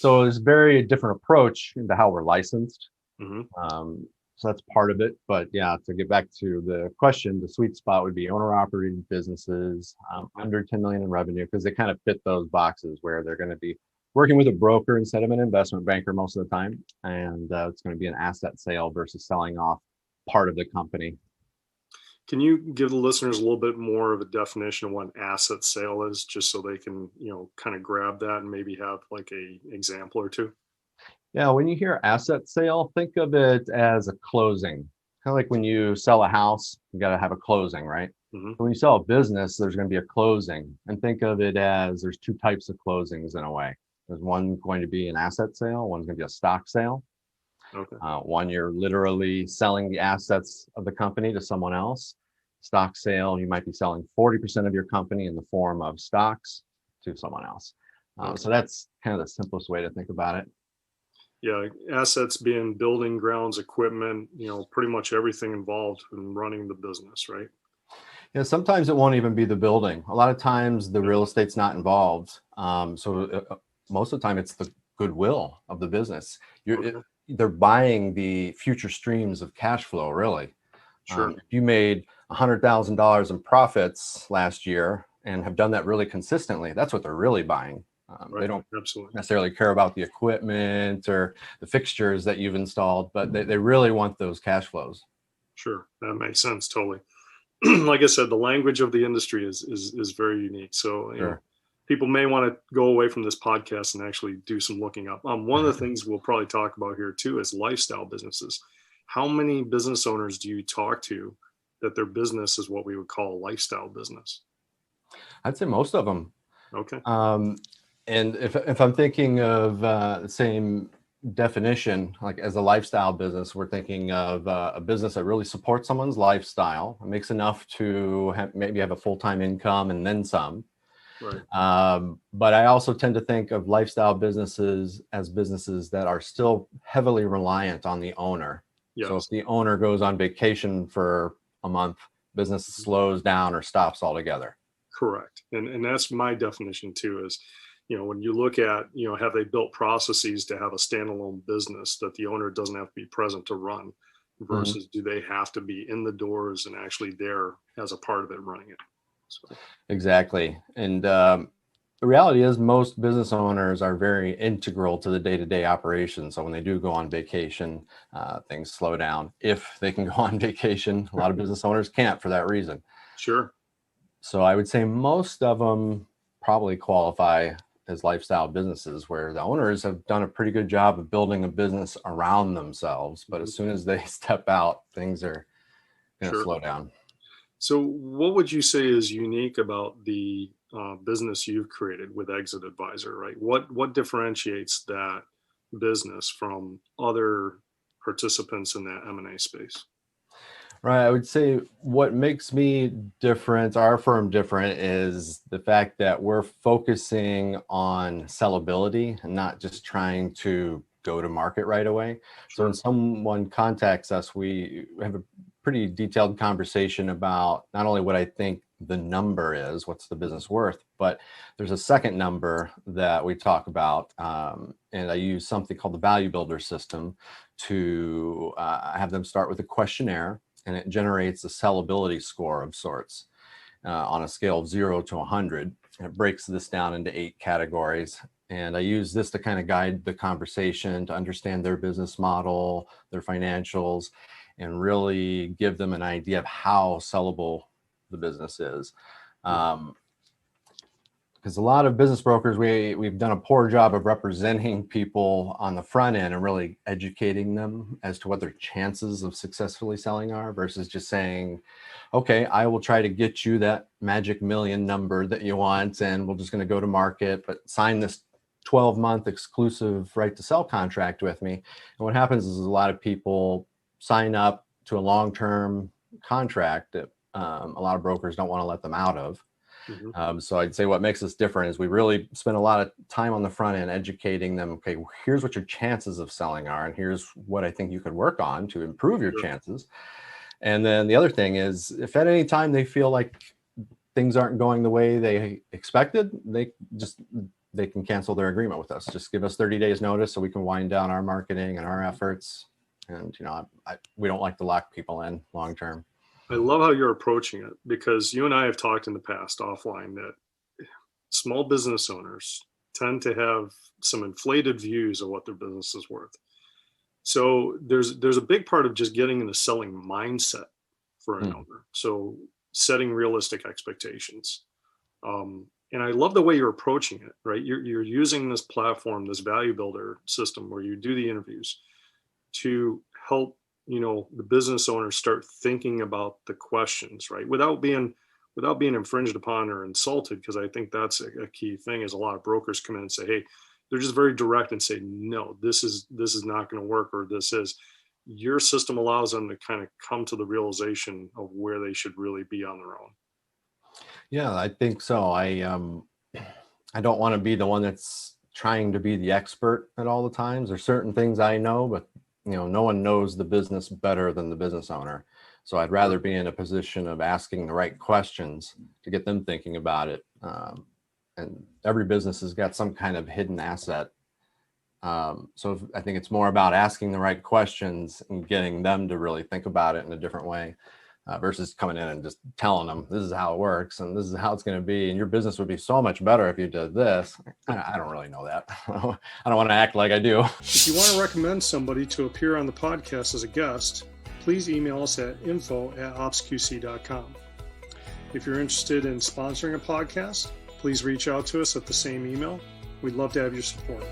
So it's very different approach into how we're licensed. Hmm. So that's part of it. But yeah, to get back to the question, the sweet spot would be owner-operated businesses under 10 million in revenue, because they kind of fit those boxes where they're going to be working with a broker instead of an investment banker most of the time, and it's going to be an asset sale versus selling off part of the company. Can you give the listeners a little bit more of a definition of what an asset sale is, just so they can, kind of grab that and maybe have like a example or two? Yeah, when you hear asset sale, think of it as a closing. Kind of like when you sell a house, you got to have a closing, right? Hmm. When you sell a business, there's going to be a closing. And think of it as there's two types of closings in a way. There's one going to be an asset sale, one's going to be a stock sale. Okay. One, you're literally selling the assets of the company to someone else. Stock sale, you might be selling 40% of your company in the form of stocks to someone else. Okay. So that's kind of the simplest way to think about it. Yeah, assets being building, grounds, equipment, pretty much everything involved in running the business, right? Yeah, sometimes it won't even be the building. A lot of times the real estate's not involved. Most of the time it's the goodwill of the business. Okay. They're buying the future streams of cash flow, really. Sure. If you made $100,000 in profits last year and have done that really consistently, that's what they're really buying. They Right. don't Absolutely. necessarily care about the equipment or the fixtures that you've installed, but they really want those cash flows. Sure. That makes sense. Totally. Like I said, the language of the industry is very unique. So, Sure. people may want to go away from this podcast and actually do some looking up. One of the things we'll probably talk about here too is lifestyle businesses. How many business owners do you talk to that their business is what we would call a lifestyle business? I'd say most of them. Okay. And if I'm thinking of the same definition, like as a lifestyle business, we're thinking of a business that really supports someone's lifestyle, makes enough to maybe have a full-time income and then some. Right. But I also tend to think of lifestyle businesses as businesses that are still heavily reliant on the owner. So if Yes. the owner goes on vacation for a month, business Mhm. slows down or stops altogether. Correct. And that's my definition too is, when you look at, have they built processes to have a standalone business that the owner doesn't have to be present to run Mhm. versus do they have to be in the doors and actually there as a part of it running it? So, Exactly. And the reality is most business owners are very integral to the day-to-day operation. So when they do go on vacation, things slow down. If they can go on vacation, a lot of business owners can't for that reason. sure. So I would say most of them probably qualify as lifestyle businesses where the owners have done a pretty good job of building a business around themselves. But Mhm. as soon as they step out, things are going to Sure. slow down. So, what would you say is unique about the business you've created with ExitAdvisor? Right? What differentiates that business from other participants in that M&A space? Right. I would say what makes me different, our firm different, is the fact that we're focusing on sellability and not just trying to go to market right away. So when Sure. someone contacts us, we have a pretty detailed conversation about not only what I think the number is, what's the business worth, but there's a second number that we talk about. And I use something called the value builder system to have them start with a questionnaire, and it generates a sellability score of sorts on a scale of 0 to 100. And it breaks this down into 8 categories. And I use this to kind of guide the conversation to understand their business model, their financials, and really give them an idea of how sellable the business is. Because a lot of business brokers, we've done a poor job of representing people on the front end and really educating them as to what their chances of successfully selling are versus just saying, okay, I will try to get you that magic million number that you want, and we're just going to go to market, but sign this 12-month exclusive right to sell contract with me. And what happens is a lot of people sign up to a long-term contract that a lot of brokers don't want to let them out of. Hmm. So I'd say what makes us different is we really spend a lot of time on the front end educating them. Okay, here's what your chances of selling are, and here's what I think you could work on to improve your Sure. chances. And then the other thing is, if at any time they feel like things aren't going the way they expected, they just they can cancel their agreement with us. Just give us 30 days notice so we can wind down our marketing and our efforts. And, we don't like to lock people in long term. I love how you're approaching it, because you and I have talked in the past offline that small business owners tend to have some inflated views of what their business is worth. So there's a big part of just getting in the selling mindset for an owner. So setting realistic expectations. And I love the way you're approaching it, right? You're using this platform, this value builder system where you do the interviews to help, the business owners start thinking about the questions, right? Without being infringed upon or insulted, because I think that's a key thing. Is a lot of brokers come in and say, hey, they're just very direct and say, no, this is not going to work, or this is. Your system allows them to kind of come to the realization of where they should really be on their own. Yeah, I think so. I don't want to be the one that's trying to be the expert at all the times. There's certain things I know, but no one knows the business better than the business owner. So I'd rather be in a position of asking the right questions to get them thinking about it. And every business has got some kind of hidden asset. So I think it's more about asking the right questions and getting them to really think about it in a different way, versus coming in and just telling them this is how it works and this is how it's going to be. And your business would be so much better if you did this. I don't really know that. I don't want to act like I do. If you want to recommend somebody to appear on the podcast as a guest, please email us at info@opsqc.com. If you're interested in sponsoring a podcast, please reach out to us at the same email. We'd love to have your support.